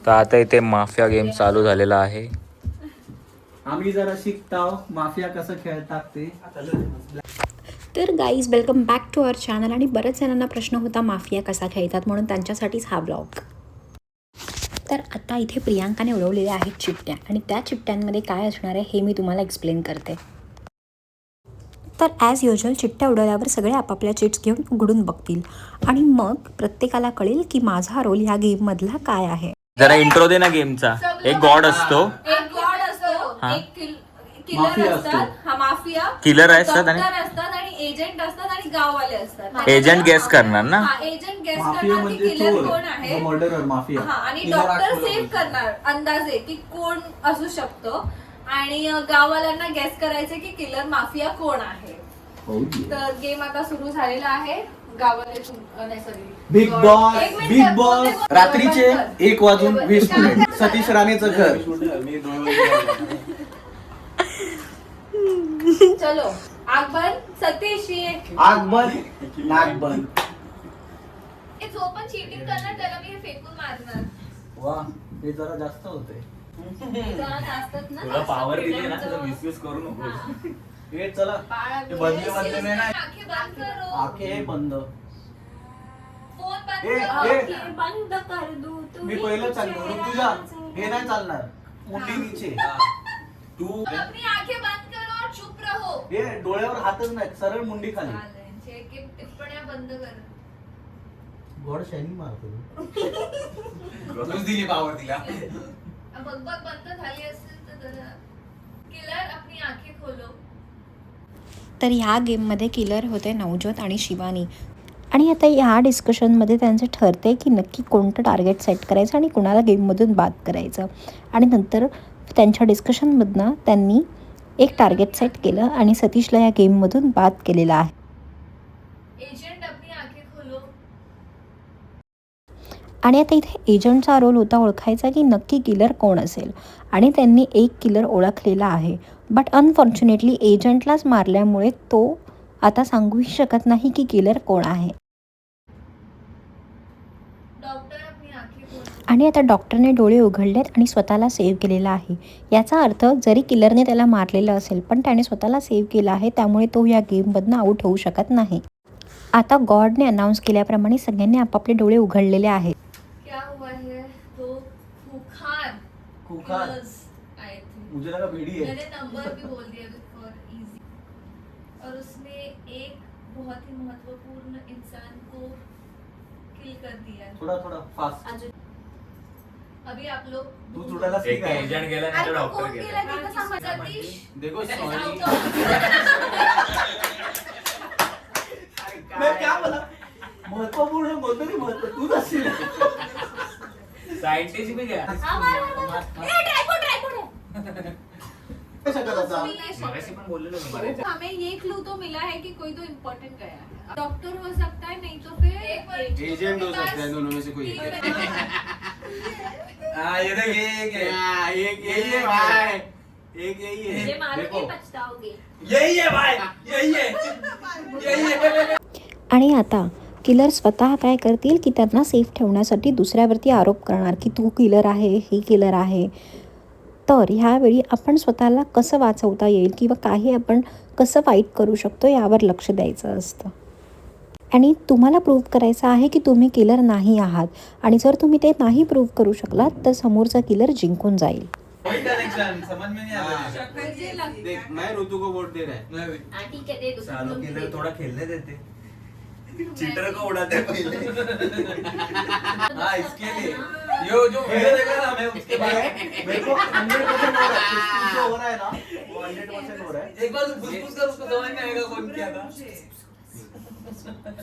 तर आता इथे माफिया गेम चालू झालेला आहे. आम्ही जरा शिकताव माफिया कसं खेळतात ते. तर guys welcome back to our channel. आणि बऱ्याच जणांना प्रश्न होता माफिया कसा खेळतात म्हणून, त्यांच्यासाठीच हा ब्लॉग. तर आता इथे प्रियांकाने उडवलेल्या आहेत चिठ्ठ्या, आणि त्या चिठ्ठ्यांमध्ये काय असणार आहे हे मी तुम्हाला एक्सप्लेन करते. तर ॲज युजल चिठ्ठ्या उडवल्यावर सगळे आपापल्या चिट्स घेऊन उघडून बघतील, आणि मग प्रत्येकाला कळेल की माझा रोल ह्या गेममधला काय आहे. जरा इंट्रो दे ना गेमचा. एक गॉड असतो, एक गॉड असतो, हा. एक किलर असतात, हा माफिया, किलर असतात आणि डॉक्टर असतात, आणि एजंट असतात, आणि गाववाले असतात. एजंट गेस करणार ना. हा, एजंट गेस माफिया करणार की म्हणजे किलर चोर, कोण आहे. Murderer mafia. हा, आणि डॉक्टर सेव्ह करणार अंदाजे की कोण असू शकतो, आणि गाववाल्यांना गेस करायचे की किलर माफिया कोण आहे. तर गेम आता सुरू झालेला आहे. गाववाले बिग बॉस रात्रीचे 1:20 सतीश राणेचं घर. चलो आग बंद. सतीश ये. आग बंद नाक बंद. जो पण चीटिंग करणार त्याला मी हे फेकून मारणार. वा, हे जरा जास्त होते. जरा जास्तच ना. तुला पावर दिली ना, तुला मिसयूज करू नको. हे चला ते बदले नाही ना. आंखें बंद करो. आखे बंद. फोन बंद ए, करो. ए. आंखें बंद कर दू तू. मी पहिलं चाललो. तुझा हे नाही चालणार. मुंडी नीचे. तू अपनी आंखें बंद करो और चुप रहो. हे डोळ्यावर हातच नाही, सरळ मुंडी खाली. चालेल. की टिप्पण्या बंद कर. गॉड शायनिंग मारतो. तूच दिली पावर तिला. बघ बंद झाली असेल तर जरा. किलर अपनी आंखें खोलो. तर ह्या गेममध्ये किलर होते नवज्योत आणि शिवानी. आणि आता ह्या डिस्कशनमध्ये त्यांचं ठरते की नक्की कोणतं टार्गेट सेट करायचं आणि कुणाला गेममधून बाद करायचं. आणि नंतर त्यांच्या डिस्कशनमधनं त्यांनी एक टार्गेट सेट केलं आणि सतीशला या गेममधून बाद केलेला आहे. एजंट अपनी आंखें खोलो. आणि आता इथे एजंटचा रोल होता ओळखायचा की नक्की किलर कोण असेल. आणि त्यांनी एक किलर ओळखलेला आहे, बट अनफॉर्च्युनेटली एजंटलाच मारल्यामुळे तो आता सांगूही शकत नाही की किलर कोण आहे. डॉक्टर अपनी आंखें खोलो. आणि आता डॉक्टरने डोळे उघडलेत आणि स्वतःला सेव्ह केलेला आहे. याचा अर्थ जरी किलरने त्याला मारलेलं असेल पण त्याने स्वतःला सेव्ह केलं आहे, त्यामुळे तो या गेममधनं आऊट होऊ शकत नाही. आता गॉडने अनाऊन्स केल्याप्रमाणे सगळ्यांनी आपापले डोळे उघडलेले आहेत. क्या हुआ है तो खुखार. खुखार? आए थे. मुझे लगा भेड़ी है. मैंने नंबर भी बोल दिया फॉर इजी. और उसने एक बहुत ही महत्वपूर्ण इंसान को किल कर दिया. थोड़ा फास्ट. अभी आप लोग तू चुडायला एक सीख आहे. एजंट गेला अरे नाही तो डॉक्टर कोण गेला. गेला ते तर सांग. सतीश. देखो सॉरी. Out मैं क्या बोला? महत्वपूर्ण बोलतो रे. महत्व तूच असशील. सायंटिस्ट भी गया. ए ट्राइपॉड है. काय शकत असा? मगाशी पण बोललेलो मी मराठी. हमें ये क्लू तो मिला है कि कोई तो इम्पोर्टेंट गया है. डॉक्टर हो सकता है, नहीं तो फिर एजेंट हो सकता है, दोनों में से कोई एक. हाँ, ये देख, एक यही है भाई, एक यही ये है. मारोगे देखो पछताओगे. यही है भाई, यही है, यही है. आणि आता किलर स्वतः काय करतील की त्यांना सेफ ठेवण्यासाठी दुसऱ्यावरती आरोप करणार की तू किलर आहे, हे किलर आहे. तर ह्यावेळी आपण स्वतःला कसं वाचवता येईल किंवा काही आपण कसं फाईट करू शकतो यावर लक्ष द्यायचं असतं. आणि तुम्हाला प्रूव्ह करायचं आहे की तुम्ही किलर नाही आहात. आणि जर तुम्ही ते नाही प्रूव्ह करू शकलात तर समोरचा किलर जिंकून जाईल. वही कनेक्शन समझ में नहीं आता. देख, मैं ऋतु को वोट दे रहा है. ठीक है, दे दो. सालों के लिए थोड़ा खेलने देते. चीटर को उड़ाते हैं पहले. हाँ, इसके लिए यो जो वीडियो देखा ना हमें उसके बाद मेरे को 100% हो रहा है. जो हो रहा है ना वो 100% हो रहा है. एक बार तू फुसफुस कर, उसको समझ में आएगा कौन किया था.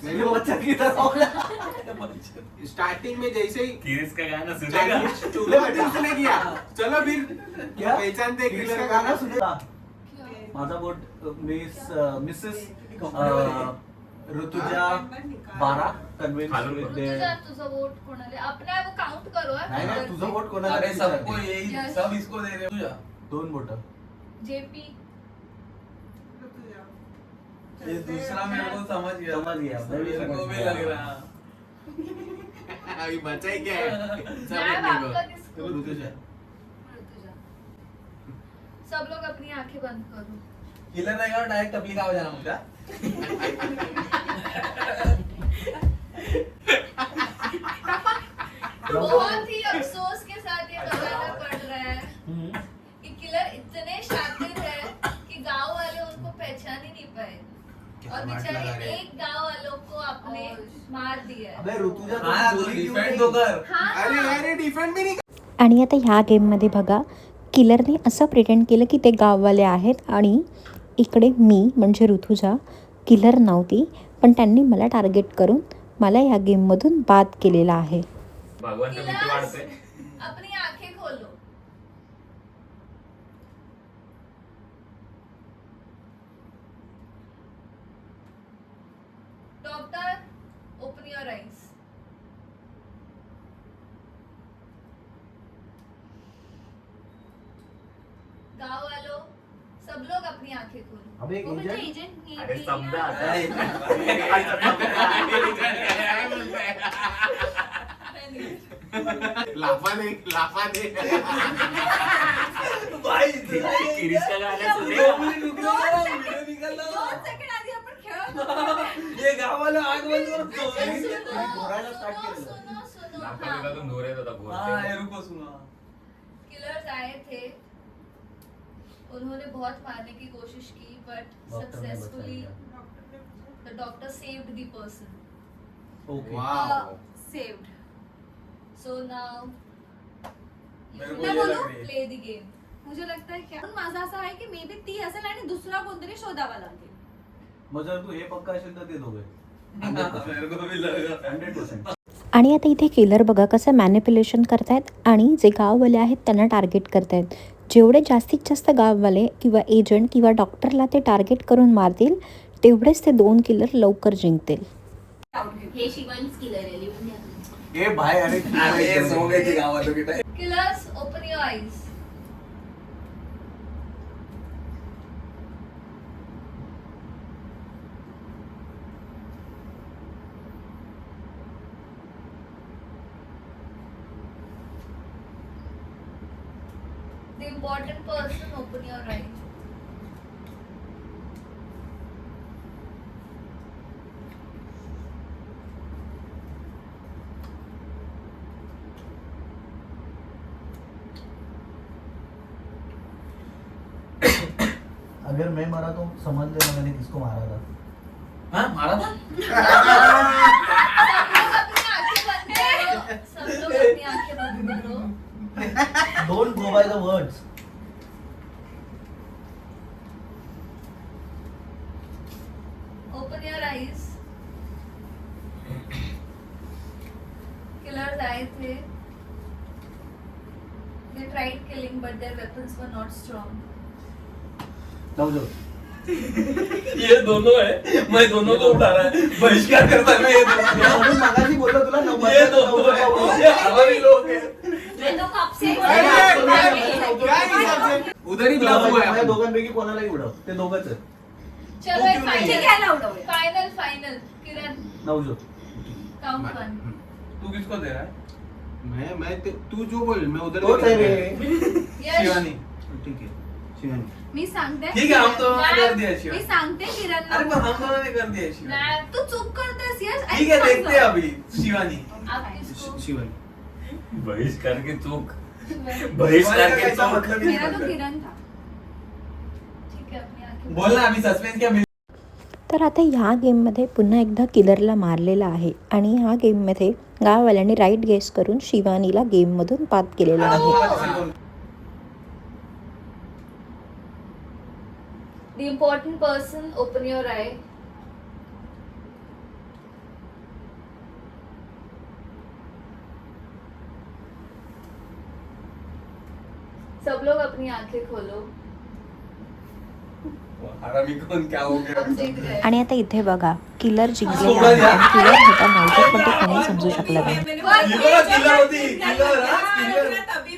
मेरे बच्चा की तरह हो गया. स्टार्टिंग में जैसे ही किरिस का गाना सुनेगा. चूल्हे पर दिल से नहीं किया. चलो फिर क्या? पहचानते किस किलर का का गाना गाना. सुनेगा? माझा बोट मिसेस ऋतुजा 12 कन्व्हिन्स विथ तुझा तुझा वोट कोणाला? अपना वो काउंट करो. नाही नाही, तुझं वोट कोणाला? अरे सबको यही, सब इसको दे रहे हो. तुझा 2 बोट. जेपी. ये दूसरा मेरे को समझ गया. समझ गया. मेरे को भी लग रहा. अभी बचा ही क्या है मैम आपका किसको? ऋतुजा. ऋतुजा. सब लोग अपनी आंखें बंद करो. किलर रहेगा डायरेक्ट टपली का हो जाना मुझका. बहुत ही अफसोस के साथ ये बताना पड़ रहा है कि किलर इतने शातिर है कि गांव वाले उनको पहचान ही नहीं पाए और बेचारे एक गांव वालों को आपने मार दिया है. अबे ऋतुजा हाँ तू डिफेंड तो कर. हाँ, अरे डिफेंड भी नहीं आणि आता ह्या गेममध्ये बघा किलरने असं प्रिटेंड केलं की ते गाववाले आहेत आणि इकडे मी म्हणजे ऋतुजा किलर नव्हती पण त्यांनी मला टार्गेट करून मला ह्या गेममधून बाद केलेला आहे. भगवानचं भीती वाढते. अपनी आंखें खोलो. Doctor open your eyes. गांव वालों सब लोग अपनी आंखें खोलो. अबे, वो बच्चा agent? एजेंट नहीं अरे है. समजा आता. लाफा दे भाई किरीस का गाणं सुने. 2 मिनिट रुकलो ना व्हिडिओ निकालला. 2 सेकंड आधी आपण खेळत होतो. ये गावाला आग बंद करून घोरायला start केलं. सुनो. नाकाबिकातून धूर येत होता हाँ बोलते. ये रुको सुनो. किलर्स आए थे. उन्होंने बहुत मारने की कोशिश की बट डॉक्टर ने सक्सेसफुली बचा the doctor saved the person. Okay. Wow saved. So now मेरे को मैं ये बोलूं लग रही है. Play the game. मुझे लगता है क्या पण माझा असा आहे की मे बी ती असेल आणि दुसरा कोणतरी शोधावा लागेल. मग जर तू हे पक्का असेल तर ते दोघे मेरे को भी लगा. 100%. आणि आता इथे किलर बघा कसं मॅनिप्युलेशन करतायत आणि जे गाववाले आहेत त्यांना टार्गेट करतायत. जेवढे जास्तीत जास्त गाववाले किंवा एजंट किंवा डॉक्टरला ते टार्गेट करून मारतील तेवढेच ते 2 किलर लवकर जिंकतील. हे शिवानीच किलर आहे लिहून घ्या. ए भाई अरे अरे सो गए थे गावाला की time. Killers open your eyes. The important person, open your eyes. अगर मैं मरा तो समझ लेना मैंने किसको मारा था. हाँ मारा था. सब लोग अपनी आंखें बंद करो. Don't go by the words. Open your eyes. Killers आए थे. They tried killing, but their weapons were not strong. Navjot. ये दोनों है. मैं दोनों को उठा रहा है. बहिष्कार करता है मैं ये दोनों. म्हणून मगाशी बोललो तुला ये दोनों है. ये हमारे लोग हैं. मैं तो कब से क्या हिसाब से उधर ही ब्लॉक हुआ है माझ्या अपन. दोघांपैकी कोणालाही उडव ते दोघंच आहेत. चलो तू एक क्यों नहीं ठीक फाइनल है ना उड़ो. फाइनल किरण नवजोत. काउंट 1. तू किसको दे रहा है? मैं तू जो बोल मैं उधर तोच आहे रे. यश शिवानी. ठीक है शिवानी. मी सांगते ठीक है हम तो कर दिया मी शिवानी. सांगते किरण अरे पण हम दोनों ने कर दिया शिवानी. नाही, तू चूक करतेस यश. ऐक ठीक है माझं. देखते हैं अभी शिवानी. आप किसको? शिवानी. बहिष्कार की चूक. शिवानी. बहिष्कार की कैसा चूक. मतलब मेरा तो ये किरण था. ठीक है अपनी आंखें बोलना अभी सस्पेंस क्या. तर आता ह्या गेममध्ये पुन्हा एकदा किलरला मारलेलं आहे आणि ह्या गेममध्ये गाववाल्यांनी राईट गेस करून शिवानीला गेममधून बाद केलेलं आहे. The important person, open your eye. सब लोग अपनी आंखें खोलो. हरामी कौन क्या हो गया. हम जीत गए. आणि आता इथे बघा किलर जिंकलेला आहे आणि किलर होता नव्हता पण ते कोणी समजू शकलं नाही. ये बघा किलर होती. किलर हा किलर.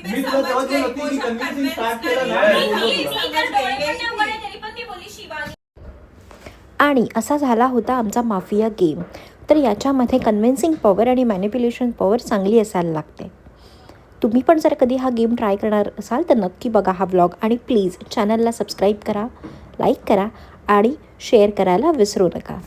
मी तुला तेव्हा जे होती की कन्व्हिन्सिंग स्टार्ट केलं ना Yes. मी बोललो मी तुला. तर डोळे पण नाही उघडले तरी पण ती बोलली शिवानी. आणि असा झाला होता आमचा माफिया गेम. तर याच्यामध्ये कन्व्हिन्सिंग पॉवर आणि मॅनिप्युलेशन पॉवर चांगली असायला लागते. तुम्ही पण जर कधी हा गेम ट्राय करणार असाल तर नक्की बघा हा व्लॉग आणि प्लीज चॅनलला सबस्क्राईब करा, लाईक करा आणि शेअर करायला विसरू नका.